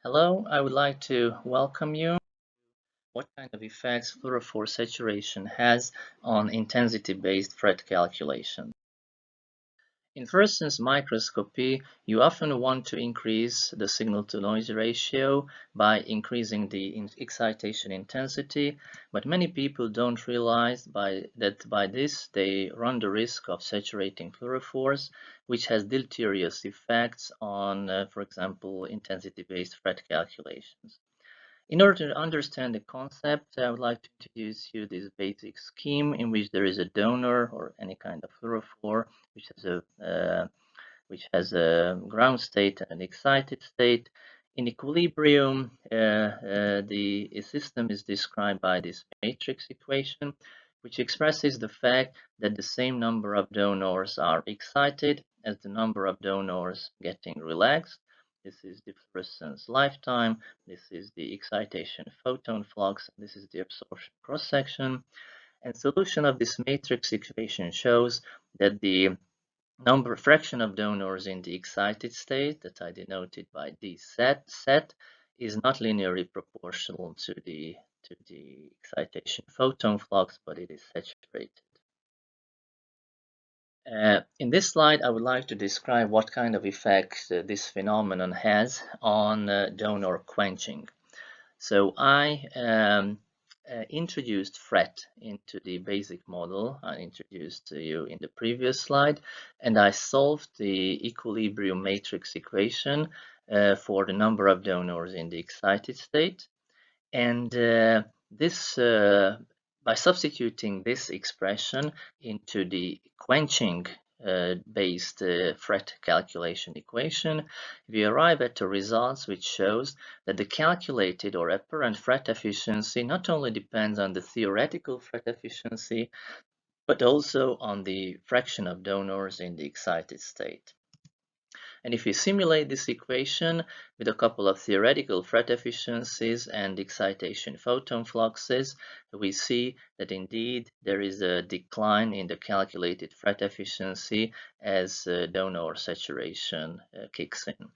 Hello, I would like to welcome you. What kind of effects fluorophore saturation has on intensity-based FRET calculation? In fluorescence microscopy, you often want to increase the signal-to-noise ratio by increasing the excitation intensity, but many people don't realize that by this they run the risk of saturating fluorophores, which has deleterious effects on, for example, intensity-based FRET calculations. In order to understand the concept, I would like to introduce you this basic scheme in which there is a donor or any kind of fluorophore which has a ground state and an excited state. In equilibrium, the system is described by this matrix equation, which expresses the fact that the same number of donors are excited as the number of donors getting relaxed. This is the fluorescence lifetime. This is the excitation photon flux. This is the absorption cross section. And solution of this matrix equation shows that the fraction of donors in the excited state that I denoted by d set is not linearly proportional to the excitation photon flux, but it is saturated. In this slide, I would like to describe what kind of effect this phenomenon has on donor quenching. So I introduced FRET into the basic model I introduced to you in the previous slide, and I solved the equilibrium matrix equation for the number of donors in the excited state. And by substituting this expression into the quenching based FRET calculation equation, we arrive at a result which shows that the calculated or apparent FRET efficiency not only depends on the theoretical FRET efficiency, but also on the fraction of donors in the excited state. And if we simulate this equation with a couple of theoretical FRET efficiencies and excitation photon fluxes, we see that indeed there is a decline in the calculated FRET efficiency as donor saturation kicks in.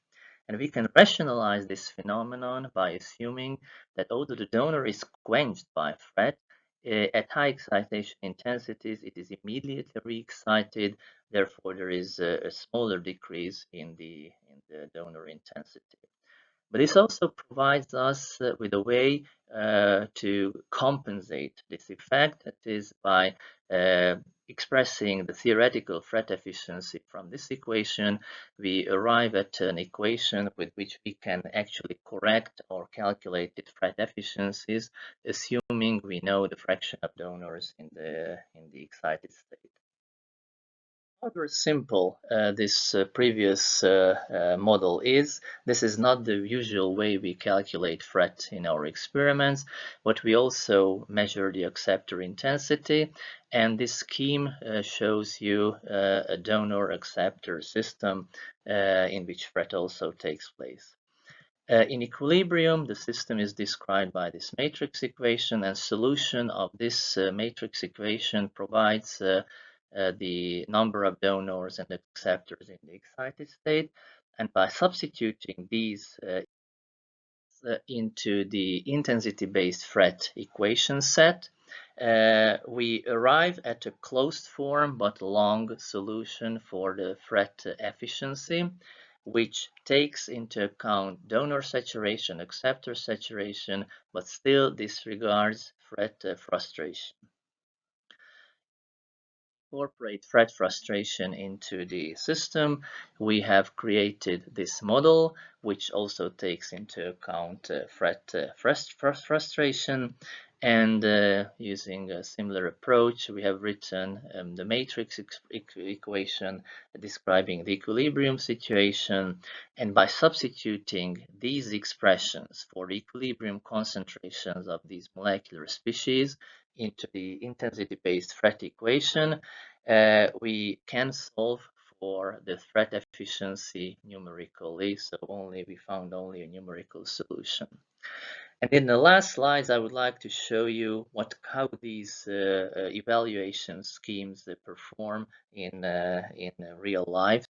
And we can rationalize this phenomenon by assuming that although the donor is quenched by FRET, at high excitation intensities, it is immediately re-excited. Therefore, there is a smaller decrease in the donor intensity. But this also provides us with a way to compensate this effect, that is by expressing the theoretical FRET efficiency from this equation, we arrive at an equation with which we can actually correct or calculate the FRET efficiencies, assuming we know the fraction of donors in the excited state. However simple this previous model is, this is not the usual way we calculate FRET in our experiments, but we also measure the acceptor intensity, and this scheme shows you a donor acceptor system in which FRET also takes place. In equilibrium, the system is described by this matrix equation, and solution of this matrix equation provides the number of donors and acceptors in the excited state. And by substituting these into the intensity-based FRET equation set, we arrive at a closed form but long solution for the FRET efficiency, which takes into account donor saturation, acceptor saturation, but still disregards FRET frustration. Incorporate FRET frustration into the system, we have created this model, which also takes into account FRET frustration. And using a similar approach, we have written the matrix equation describing the equilibrium situation. And by substituting these expressions for the equilibrium concentrations of these molecular species into the intensity-based FRET equation, we can solve for the FRET efficiency numerically, so we found only a numerical solution. And in the last slides, I would like to show you how these evaluation schemes perform in real life.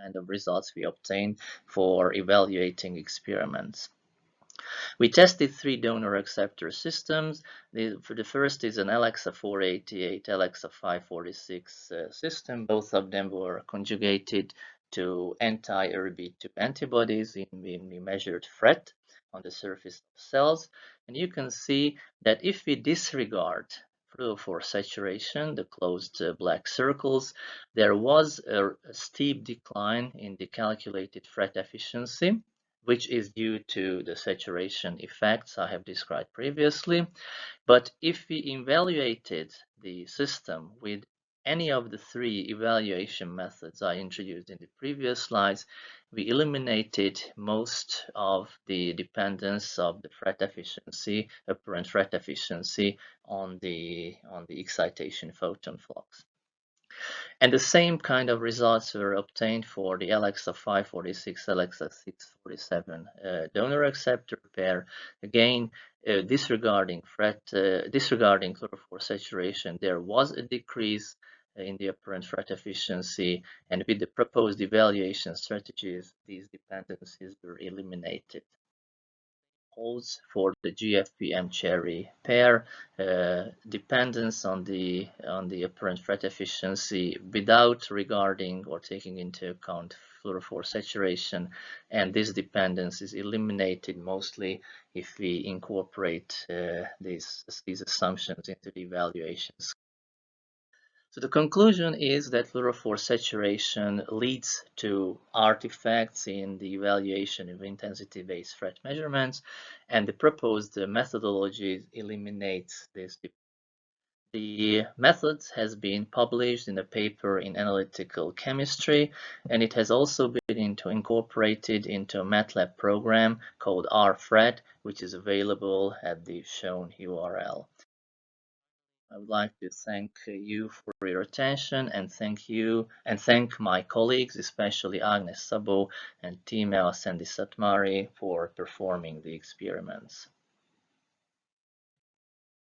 kind of results we obtained for evaluating experiments. We tested 3 donor acceptor systems. For the first is an Alexa 488, Alexa 546 system. Both of them were conjugated to anti-ERBB2 antibodies in the measured FRET on the surface of cells. And you can see that if we disregard fluorophore saturation, the closed black circles, there was a steep decline in the calculated FRET efficiency, which is due to the saturation effects I have described previously. But if we evaluated the system with any of the 3 evaluation methods I introduced in the previous slides, we eliminated most of the dependence of the FRET efficiency, apparent FRET efficiency on the excitation photon flux. And the same kind of results were obtained for the Alexa 546, Alexa 647 donor acceptor pair. Again, disregarding fluorophore saturation, there was a decrease in the apparent FRET efficiency, and with the proposed evaluation strategies, these dependencies were eliminated. Holds for the GFP Cherry pair, dependence on the apparent FRET efficiency without regarding or taking into account fluorophore saturation, and this dependence is eliminated mostly if we incorporate these assumptions into the evaluations. So the conclusion is that fluorophore saturation leads to artifacts in the evaluation of intensity-based FRET measurements, and the proposed methodology eliminates this. The method has been published in a paper in Analytical Chemistry, and it has also been incorporated into a MATLAB program called rFRET, which is available at the shown URL. I would like to thank you for your attention and thank my colleagues, especially Agnes Sabo and Timea Sendisatmari, for performing the experiments.